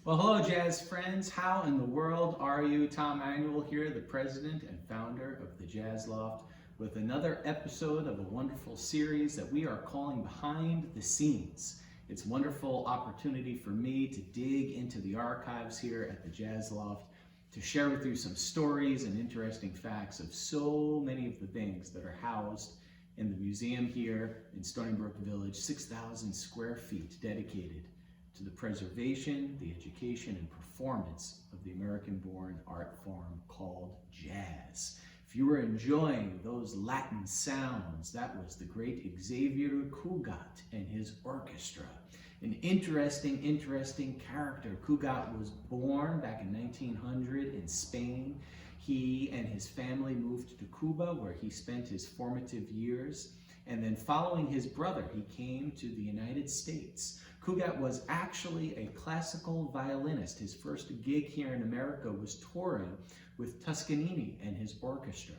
Well, hello, jazz friends. How in the world are you? Tom Manuel here, the president and founder of the Jazz Loft, with another episode of a wonderful series that we are calling Behind the Scenes. It's a wonderful opportunity for me to dig into the archives here at the Jazz Loft to share with you some stories and interesting facts of so many of the things that are housed in the museum here in Stony Brook Village, 6,000 square feet dedicated to the preservation, the education, and performance of the American-born art form called jazz. If you were enjoying those Latin sounds, that was the great Xavier Cugat and his orchestra. An interesting character. Cugat was born back in 1900 in Spain. He and his family moved to Cuba, where he spent his formative years. And then following his brother, he came to the United States. Cugat was actually a classical violinist. His first gig here in America was touring with Toscanini and his orchestra.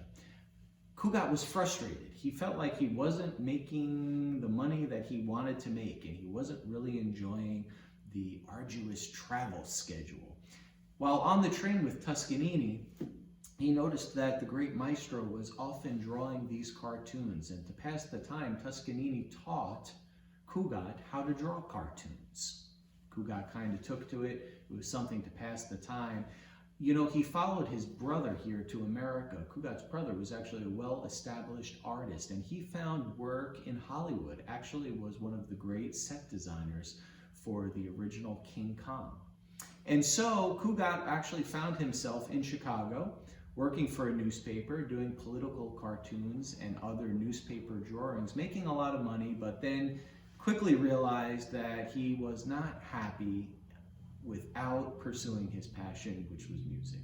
Cugat was frustrated. He felt like he wasn't making the money that he wanted to make, and he wasn't really enjoying the arduous travel schedule. While on the train with Toscanini, he noticed that the great maestro was often drawing these cartoons, and to pass the time, Toscanini taught Cugat how to draw cartoons. Cugat kind of took to it. It was something to pass the time. You know, he followed his brother here to America. Cugat's brother was actually a well-established artist, and he found work in Hollywood. Actually was one of the great set designers for the original King Kong. And so Cugat actually found himself in Chicago, working for a newspaper, doing political cartoons and other newspaper drawings, making a lot of money, but then quickly realized that he was not happy without pursuing his passion, which was music.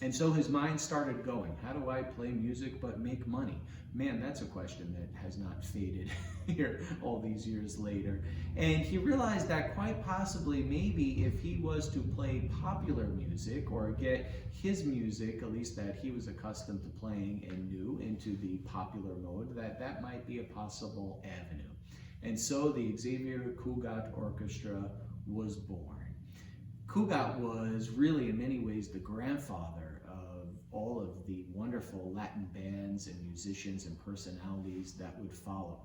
And so his mind started going, how do I play music but make money? Man, that's a question that has not faded here all these years later. And he realized that quite possibly maybe if he was to play popular music or get his music, at least that he was accustomed to playing and knew, into the popular mode, that might be a possible avenue. And so the Xavier Cugat Orchestra was born. Cugat was really in many ways the grandfather of all of the wonderful Latin bands and musicians and personalities that would follow.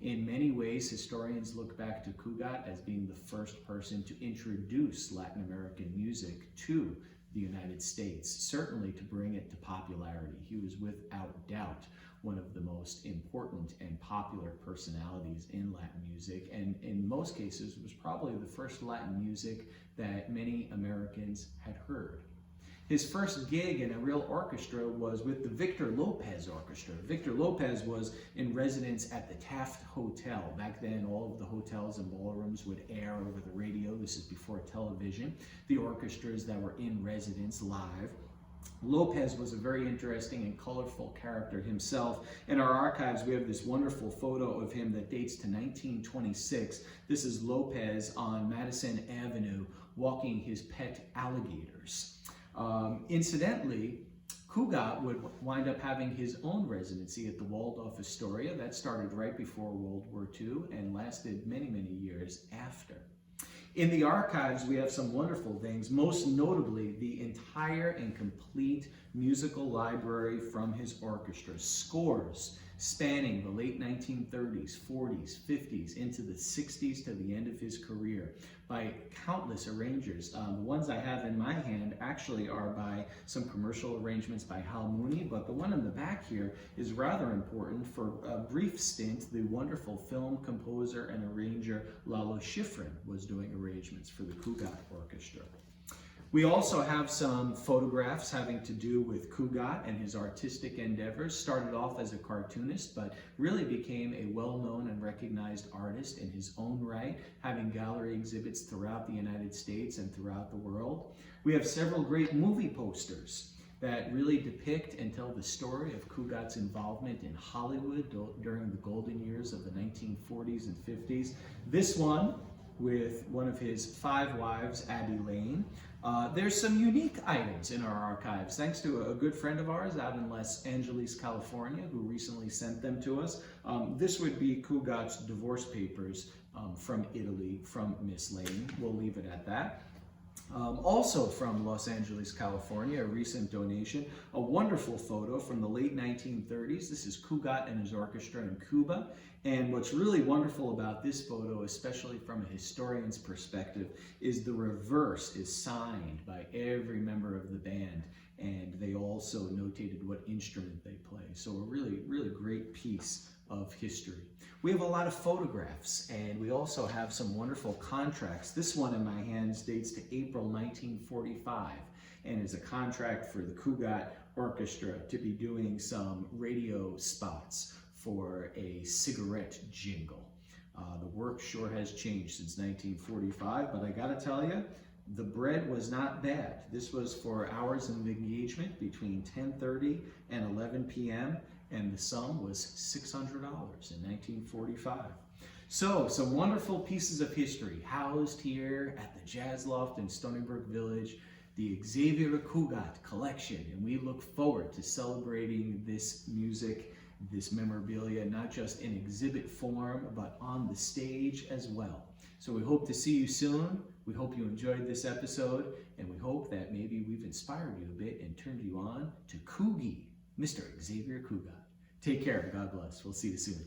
In many ways, historians look back to Cugat as being the first person to introduce Latin American music to the United States, certainly to bring it to popularity. He was without doubt one of the most important and popular personalities in Latin music, and in most cases was probably the first Latin music that many Americans had heard. His first gig in a real orchestra was with the Victor Lopez Orchestra. Victor Lopez was in residence at the Taft Hotel. Back then, all of the hotels and ballrooms would air over the radio. This is before television. The orchestras that were in residence live. Lopez was a very interesting and colorful character himself. In our archives, we have this wonderful photo of him that dates to 1926. This is Lopez on Madison Avenue walking his pet alligators. Incidentally, Cugat would wind up having his own residency at the Waldorf Astoria. That started right before World War II and lasted many, many years after. In the archives, we have some wonderful things, most notably the entire and complete musical library from his orchestra, scores spanning the late 1930s, 40s, 50s, into the 60s to the end of his career by countless arrangers. The ones I have in my hand actually are by some commercial arrangements by Hal Mooney, but the one in the back here is rather important. For a brief stint, the wonderful film composer and arranger Lalo Schifrin was doing arrangements for the Cugat Orchestra. We also have some photographs having to do with Cugat and his artistic endeavors. Started off as a cartoonist, but really became a well-known and recognized artist in his own right, having gallery exhibits throughout the United States and throughout the world. We have several great movie posters that really depict and tell the story of Cugat's involvement in Hollywood during the golden years of the 1940s and 50s. This one, with one of his 5 wives, Abbey Lane. There's some unique items in our archives, thanks to a good friend of ours out in Los Angeles, California, who recently sent them to us. This would be Cugat's divorce papers from Italy, from Miss Lane. We'll leave it at that. Also from Los Angeles, California, a recent donation, a wonderful photo from the late 1930s. This is Cugat and his orchestra in Cuba. And what's really wonderful about this photo, especially from a historian's perspective, is the reverse is signed by every member of the band. And they also notated what instrument they play. So a really, really great piece of history. We have a lot of photographs, and we also have some wonderful contracts. This one in my hands dates to April 1945 and is a contract for the Cugat Orchestra to be doing some radio spots for a cigarette jingle. The work sure has changed since 1945, but I gotta tell you, the bread was not bad. This was for hours of engagement between 10:30 and 11 p.m. and the sum was $600 in 1945. So, some wonderful pieces of history housed here at the Jazz Loft in Stony Brook Village, the Xavier Cugat collection, and we look forward to celebrating this music, this memorabilia, not just in exhibit form, but on the stage as well. So we hope to see you soon. We hope you enjoyed this episode, and we hope that maybe we've inspired you a bit and turned you on to Coogie, Mr. Xavier Cugat. Take care. God bless. We'll see you soon.